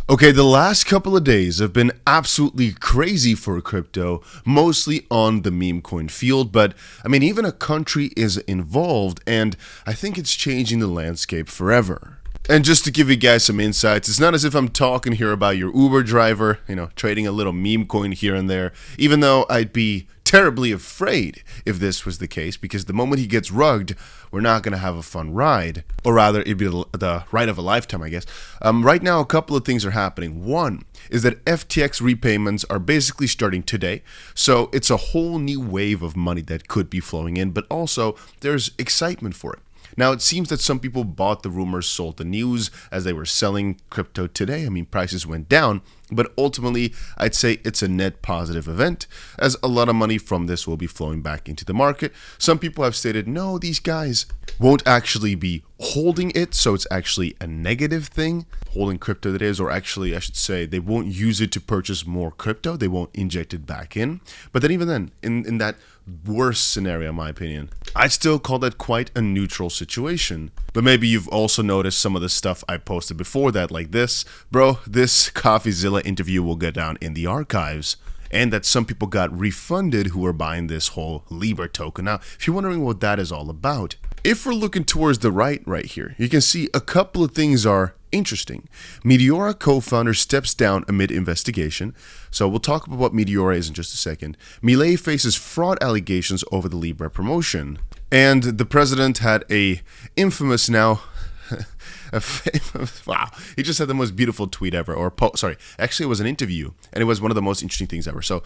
Okay, the last couple of days have been absolutely crazy for crypto, mostly on the meme coin field, but I mean, even a country is involved, and I think it's changing the landscape forever. And just to give you guys some insights, it's not as if I'm talking here about your Uber driver, trading a little meme coin here and there, even though I'd be terribly afraid if this was the case, because the moment he gets rugged, we're not going to have a fun ride, or rather it'd be the ride of a lifetime, I guess. Right now, a couple of things are happening. One is that FTX repayments are basically starting today, so it's a whole new wave of money that could be flowing in, but also there's excitement for it. Now, it seems that some people bought the rumors, sold the news as they were selling crypto today. I mean, prices went down, but ultimately, I'd say it's a net positive event, as a lot of money from this will be flowing back into the market. Some people have stated, no, these guys won't actually be holding it, so it's actually a negative thing, holding crypto that is, or actually, I should say, they won't use it to purchase more crypto, they won't inject it back in. But then even then, in that worst scenario, in my opinion, I'd still call that quite a neutral situation. But maybe you've also noticed some of the stuff I posted before that, like this. Bro, this 𝗕𝗏𝗀𝗀 interview will go down in the archives. And that some people got refunded who were buying this whole Libra token. Now, if you're wondering what that is all about, if we're looking towards the right here, you can see a couple of things are interesting. Meteora co-founder steps down amid investigation. So we'll talk about what Meteora is in just a second. Milei faces fraud allegations over the Libra promotion. And the president had a infamous now... wow, he just had the most beautiful tweet ever, actually it was an interview, and it was one of the most interesting things ever. So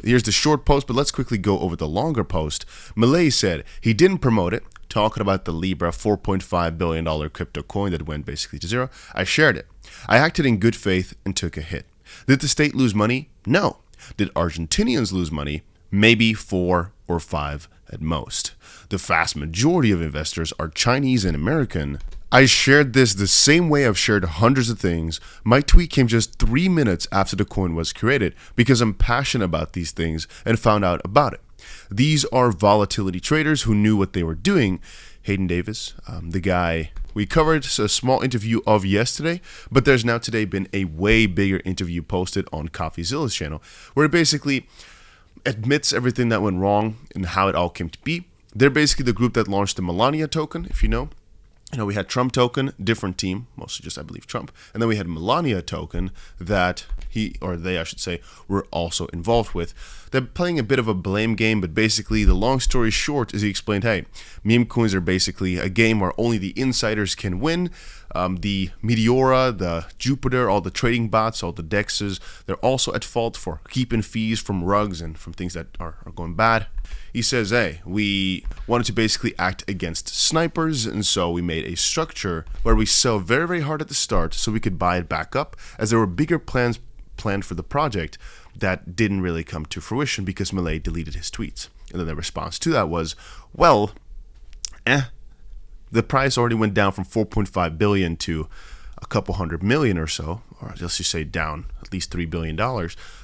here's the short post, but let's quickly go over the longer post. Milei said he didn't promote it, talking about the Libra $4.5 billion crypto coin that went basically to zero. I shared it. I acted in good faith and took a hit. Did the state lose money? No. Did Argentinians lose money? Maybe 4 or 5 at most. The vast majority of investors are Chinese and American. I shared this the same way I've shared hundreds of things. My tweet came just 3 minutes after the coin was created because I'm passionate about these things and found out about it. These are volatility traders who knew what they were doing. Hayden Davis, the guy we covered a small interview of yesterday, but there's now today been a way bigger interview posted on 𝗕𝗏𝗀𝗀𝗀's channel where it basically admits everything that went wrong and how it all came to be. They're basically the group that launched the Melania token, if you know. We had Trump token, different team, mostly just, I believe, Trump. And then we had Melania token that they, were also involved with. They're playing a bit of a blame game, but basically the long story short is he explained, hey, meme coins are basically a game where only the insiders can win. The Meteora, the Jupiter, all the trading bots, all the dexes, they're also at fault for keeping fees from rugs and from things that are going bad. He says, hey, we wanted to basically act against snipers, and so we made a structure where we sell very, very hard at the start so we could buy it back up, as there were bigger plans planned for the project that didn't really come to fruition because Milei deleted his tweets. And then the response to that was, well, the price already went down from 4.5 billion to a couple hundred million or so, or let's just say down at least $3 billion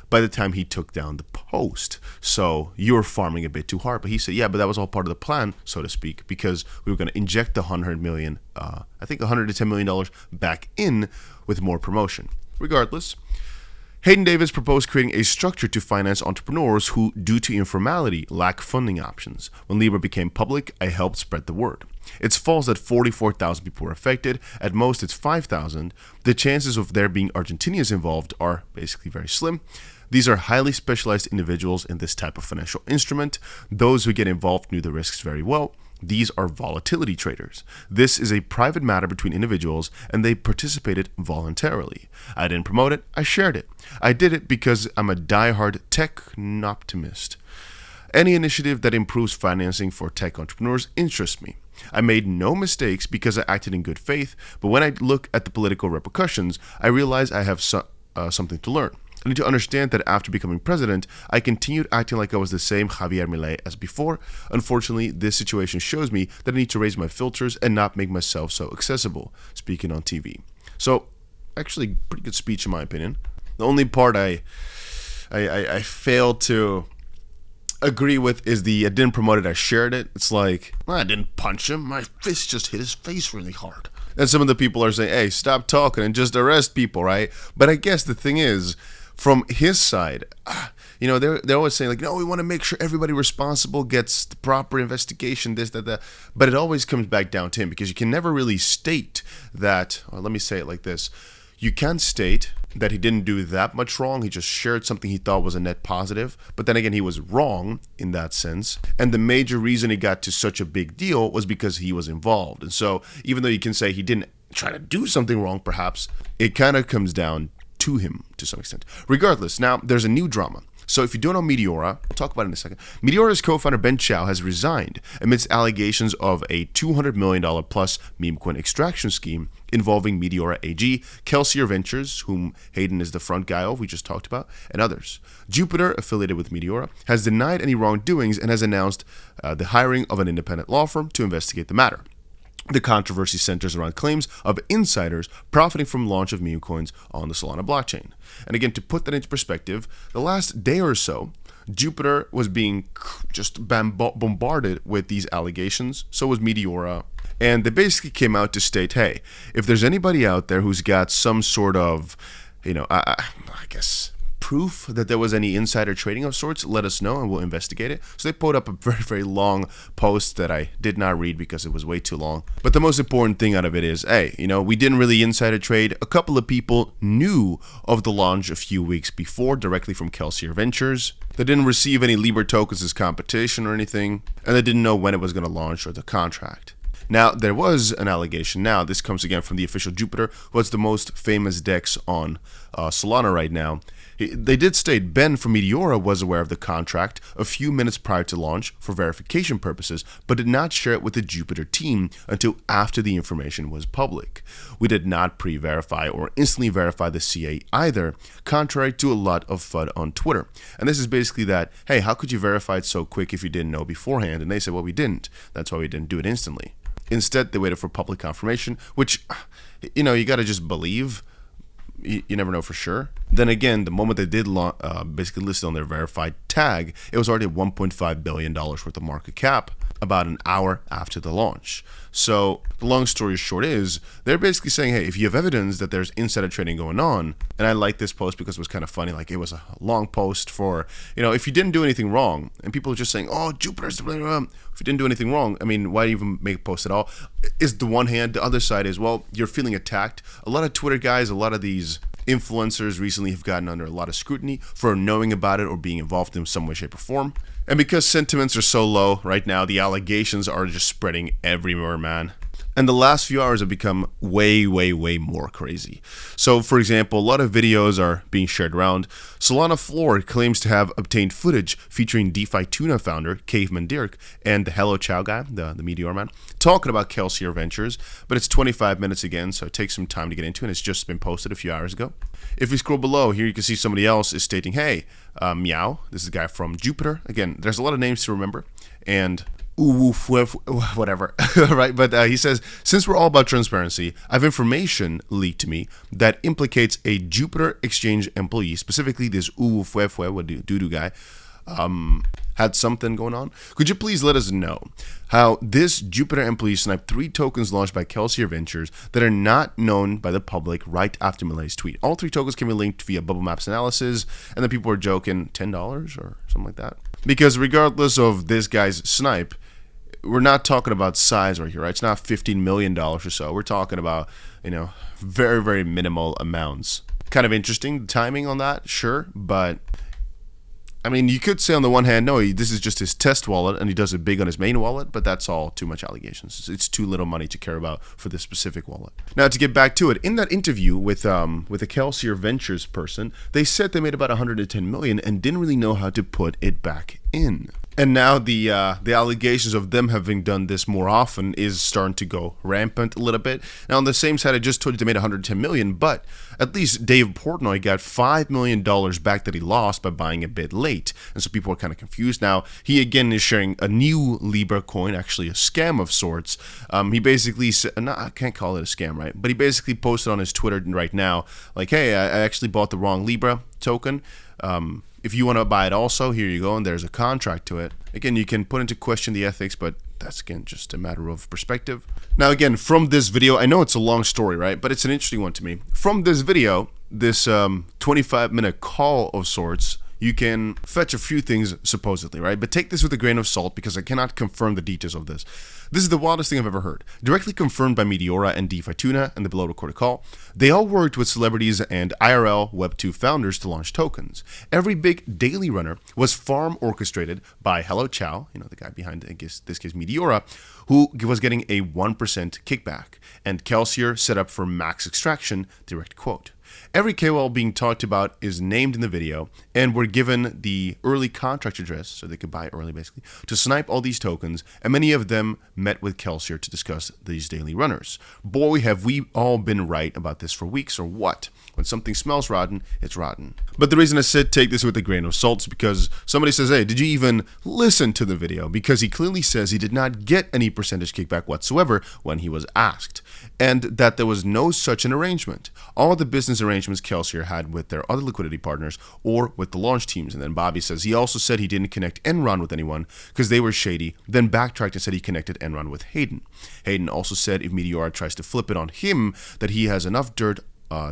by the time he took down the post. So you're farming a bit too hard. But he said, yeah, but that was all part of the plan, so to speak, because we were going to inject the $110 million back in with more promotion. Regardless, Hayden Davis proposed creating a structure to finance entrepreneurs who, due to informality, lack funding options. When Libra became public, I helped spread the word. It's false that 44,000 people were affected. At most, it's 5,000. The chances of there being Argentinians involved are basically very slim. These are highly specialized individuals in this type of financial instrument. Those who get involved knew the risks very well. These are volatility traders. This is a private matter between individuals, and they participated voluntarily. I didn't promote it, I shared it. I did it because I'm a diehard tech optimist. Any initiative that improves financing for tech entrepreneurs interests me. I made no mistakes because I acted in good faith, but when I look at the political repercussions, I realize I have something to learn. I need to understand that after becoming president, I continued acting like I was the same Javier Milei as before. Unfortunately, this situation shows me that I need to raise my filters and not make myself so accessible, speaking on TV. So, actually, pretty good speech in my opinion. The only part I failed to agree with is I didn't promote it, I shared it. It's like, well, I didn't punch him, my fist just hit his face really hard. And some of the people are saying, hey, stop talking and just arrest people, right? But I guess the thing is, from his side, you know, they're always saying like, no, we want to make sure everybody responsible gets the proper investigation, this, that. But it always comes back down to him, because you can never really state that, or let me say it like this. You can't state that he didn't do that much wrong. He just shared something he thought was a net positive. But then again, he was wrong in that sense. And the major reason he got to such a big deal was because he was involved. And so even though you can say he didn't try to do something wrong, perhaps, it kind of comes down to him to some extent. Regardless, now there's a new drama. So if you don't know Meteora, we'll talk about it in a second. Meteora's co-founder 𝗫𝗫𝗀 has resigned amidst allegations of a $200 million plus meme coin extraction scheme involving Meteora AG, Crazier Ventures, whom Hayden is the front guy of, we just talked about, and others. Jupiter, affiliated with Meteora, has denied any wrongdoings and has announced the hiring of an independent law firm to investigate the matter. The controversy centers around claims of insiders profiting from launch of meme coins on the Solana blockchain. And again, to put that into perspective, the last day or so, Jupiter was being just bombarded with these allegations. So was Meteora. And they basically came out to state, hey, if there's anybody out there who's got some sort of, you know, I guess, proof that there was any insider trading of sorts, let us know and we'll investigate it. So they put up a very, very long post that I did not read because it was way too long. But the most important thing out of it is, hey, you know, we didn't really insider trade. A couple of people knew of the launch a few weeks before directly from Crazier Ventures. They didn't receive any Libra tokens as competition or anything, and they didn't know when it was going to launch or the contract. Now, there was an allegation. Now, this comes again from the official Jupiter, who has the most famous DEX on Solana right now. They did state Ben from Meteora was aware of the contract a few minutes prior to launch for verification purposes, but did not share it with the Jupiter team until after the information was public. We did not pre-verify or instantly verify the CA either, contrary to a lot of FUD on Twitter. And this is basically that, hey, how could you verify it so quick if you didn't know beforehand? And they said, well, we didn't. That's why we didn't do it instantly. Instead, they waited for public confirmation, which, you know, you got to just believe. You never know for sure. Then again, the moment they did basically list it on their verified tag, it was already $1.5 billion worth of market cap about an hour after the launch. So the long story short is, they're basically saying, hey, if you have evidence that there's insider trading going on, and I like this post because it was kind of funny, like it was a long post for, you know, if you didn't do anything wrong, and people are just saying, oh, Jupiter's, blah, blah, blah. If you didn't do anything wrong, I mean, why even make a post at all? Is the one hand. The other side is, well, you're feeling attacked. A lot of Twitter guys, a lot of these influencers recently have gotten under a lot of scrutiny for knowing about it or being involved in some way, shape, or form. And because sentiments are so low right now, the allegations are just spreading everywhere, man. And the last few hours have become way, way, way more crazy. So, for example, a lot of videos are being shared around. Solana Floor claims to have obtained footage featuring DeFi Tuna founder 𝗕𝗓𝗪𝗪 and the Hello Chow guy, the Meteora man, talking about Crazier Ventures. But it's 25 minutes again, so it takes some time to get into it. It's just been posted a few hours ago. If we scroll below, here you can see somebody else is stating, hey, Meow, this is a guy from Jupiter. Again, there's a lot of names to remember. And whatever, right? But he says, since we're all about transparency, I have information leaked to me that implicates a Jupiter exchange employee, specifically this 𝗬𝗫𝗫𝗫 guy, had something going on. Could you please let us know how this Jupiter employee sniped 3 tokens launched by Crazier Ventures that are not known by the public right after Milei's tweet? All 3 tokens can be linked via bubble maps analysis, and then people were joking $10 or something like that. Because regardless of this guy's snipe, we're not talking about size right here, right? It's not $15 million or so. We're talking about, you know, very, very minimal amounts. Kind of interesting, the timing on that, sure, but I mean, you could say on the one hand, no, this is just his test wallet and he does it big on his main wallet, but that's all too much allegations. It's too little money to care about for this specific wallet. Now, to get back to it, in that interview with a Crazier Ventures person, they said they made about 110 million and didn't really know how to put it back in. And now the allegations of them having done this more often is starting to go rampant a little bit. Now, on the same side, I just told you they made 110 million, but at least Dave Portnoy got $5 million back that he lost by buying a bit late. And so people are kind of confused. Now, he again is sharing a new Libra coin, actually a scam of sorts. He basically said, I can't call it a scam, right? But he basically posted on his Twitter right now, like, hey, I actually bought the wrong Libra token. If you want to buy it also, here you go, and there's a contract to it. Again, you can put into question the ethics, but that's again just a matter of perspective. Now again, from this video, I know it's a long story, right? But it's an interesting one to me. From this video, this 25-minute call of sorts, you can fetch a few things supposedly, right? But take this with a grain of salt because I cannot confirm the details of this. This is the wildest thing I've ever heard. Directly confirmed by Meteora and 𝗕𝗏𝗀𝗀 and the below recorded call. They all worked with celebrities and IRL Web 2 founders to launch tokens. Every big daily runner was farm orchestrated by 𝗕𝗏𝗀𝗀, the guy behind, in this case, Meteora, who was getting a 1% kickback, and Crazier set up for max extraction, direct quote. Every KOL being talked about is named in the video and were given the early contract address, so they could buy early basically, to snipe all these tokens, and many of them met with Crazier to discuss these daily runners. Boy, have we all been right about this for weeks, or what? When something smells rotten, it's rotten. But the reason I said take this with a grain of salt is because somebody says, hey, did you even listen to the video? Because he clearly says he did not get any percentage kickback whatsoever when he was asked, and that there was no such an arrangement. All the business arrangements Crazier had with their other liquidity partners or with the launch teams. And then Bobby says he also said he didn't connect Enron with anyone because they were shady, then backtracked and said he connected Enron with Hayden. Hayden also said if Meteora tries to flip it on him, that he has enough dirt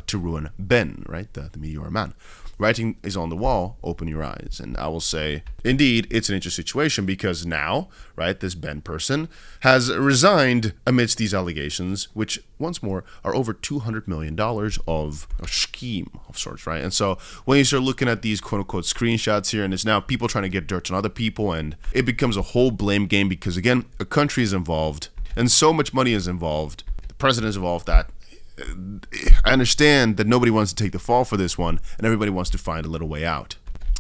to ruin Ben, right? The Meteora man. Writing is on the wall, open your eyes. And I will say, indeed, it's an interesting situation because now, right, this Ben person has resigned amidst these allegations, which, once more, are over $200 million of a scheme of sorts, right? And so when you start looking at these quote-unquote screenshots here, and it's now people trying to get dirt on other people, and it becomes a whole blame game because, again, a country is involved, and so much money is involved, the president is involved, that I understand that nobody wants to take the fall for this one, and everybody wants to find a little way out.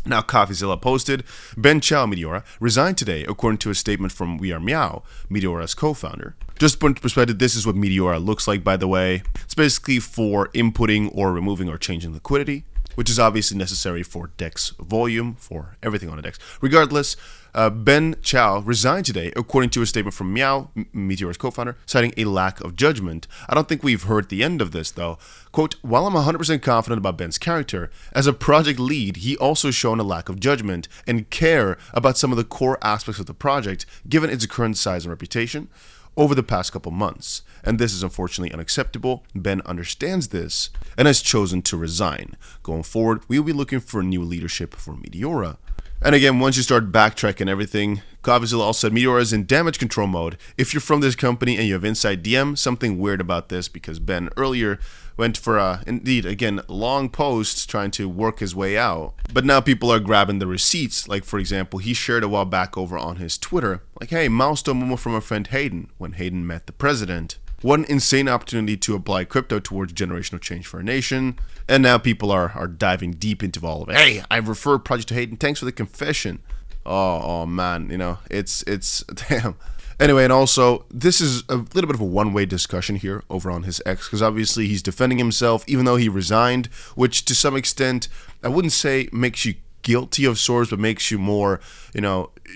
Now, CoffeeZilla posted, 𝗫𝗀𝗀 Meteora resigned today, according to a statement from 𝗕𝗵𝗲𝗀𝗀, Meteora's co-founder. Just to put into perspective, this is what Meteora looks like, by the way. It's basically for inputting or removing or changing liquidity, which is obviously necessary for DEX volume, for everything on a DEX. Regardless, 𝗫𝗀𝗀𝗀𝗀 resigned today, according to a statement from Meteora's co-founder, citing a lack of judgment. I don't think we've heard the end of this, though. Quote, while I'm 100% confident about Ben's character, as a project lead, he also shown a lack of judgment and care about some of the core aspects of the project, given its current size and reputation, over the past couple months. And this is unfortunately unacceptable. Ben understands this and has chosen to resign. Going forward, we will be looking for new leadership for Meteora. And again, once you start backtracking everything, CoffeeZilla also said Meteora is in damage control mode. If you're from this company and you have inside DM, something weird about this, because Ben earlier went for indeed, again, long posts trying to work his way out. But now people are grabbing the receipts. Like, for example, he shared a while back over on his Twitter, like, hey, milestone moment from our friend Hayden, when Hayden met the president. What an insane opportunity to apply crypto towards generational change for a nation. And now people are diving deep into all of it. Hey, I refer project to Hayden. Thanks for the confession. Oh man, it's damn. Anyway, and also, this is a little bit of a one-way discussion here over on his X, because obviously he's defending himself, even though he resigned, which to some extent, I wouldn't say makes you guilty of sorts, but makes you more,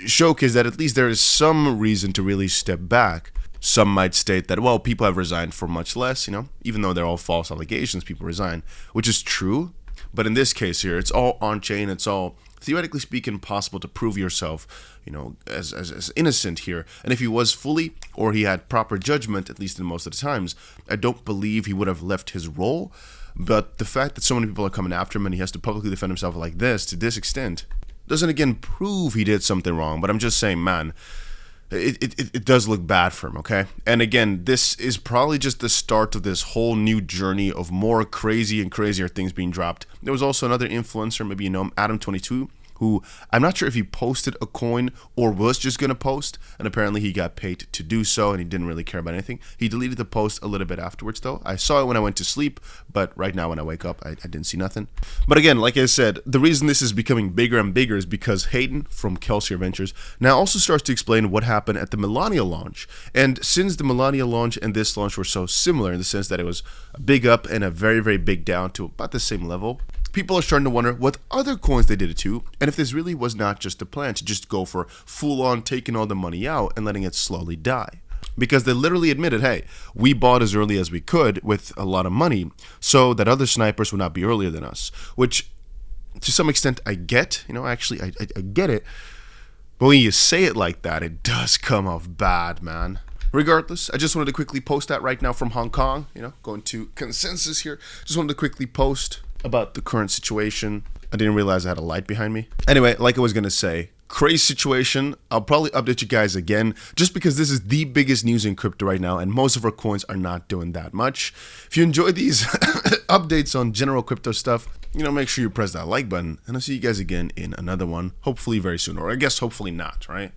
showcase that at least there is some reason to really step back. Some might state that, well, people have resigned for much less, even though they're all false allegations, people resign, which is true. But in this case here, it's all on-chain, it's all, theoretically speaking, possible to prove yourself, as innocent here. And if he was fully, or he had proper judgment, at least in most of the times, I don't believe he would have left his role. But the fact that so many people are coming after him and he has to publicly defend himself like this, to this extent, doesn't again prove he did something wrong. But I'm just saying, man, it does look bad for him, okay? And again, this is probably just the start of this whole new journey of more crazy and crazier things being dropped. There was also another influencer, maybe you know him, Adam22, who I'm not sure if he posted a coin or was just going to post, and apparently he got paid to do so, and he didn't really care about anything. He deleted the post a little bit afterwards, though. I saw it when I went to sleep, but right now when I wake up, I didn't see nothing. But again, like I said, the reason this is becoming bigger and bigger is because Hayden from Crazier Ventures now also starts to explain what happened at the Melania launch. And since the Melania launch and this launch were so similar in the sense that it was a big up and a very, very big down to about the same level, people are starting to wonder what other coins they did it to, and if this really was not just a plan to just go for full-on taking all the money out and letting it slowly die. Because they literally admitted, hey, we bought as early as we could with a lot of money so that other snipers would not be earlier than us, which to some extent I get, actually I get it. But when you say it like that, it does come off bad, man. Regardless, I just wanted to quickly post that right now from Hong Kong, going to consensus here. Just wanted to quickly post about the current situation. I didn't realize I had a light behind me. Anyway, like I was gonna say, crazy situation. I'll probably update you guys again just because this is the biggest news in crypto right now and most of our coins are not doing that much. If you enjoy these updates on general crypto stuff, make sure you press that like button and I'll see you guys again in another one, hopefully very soon, or I guess hopefully not, right?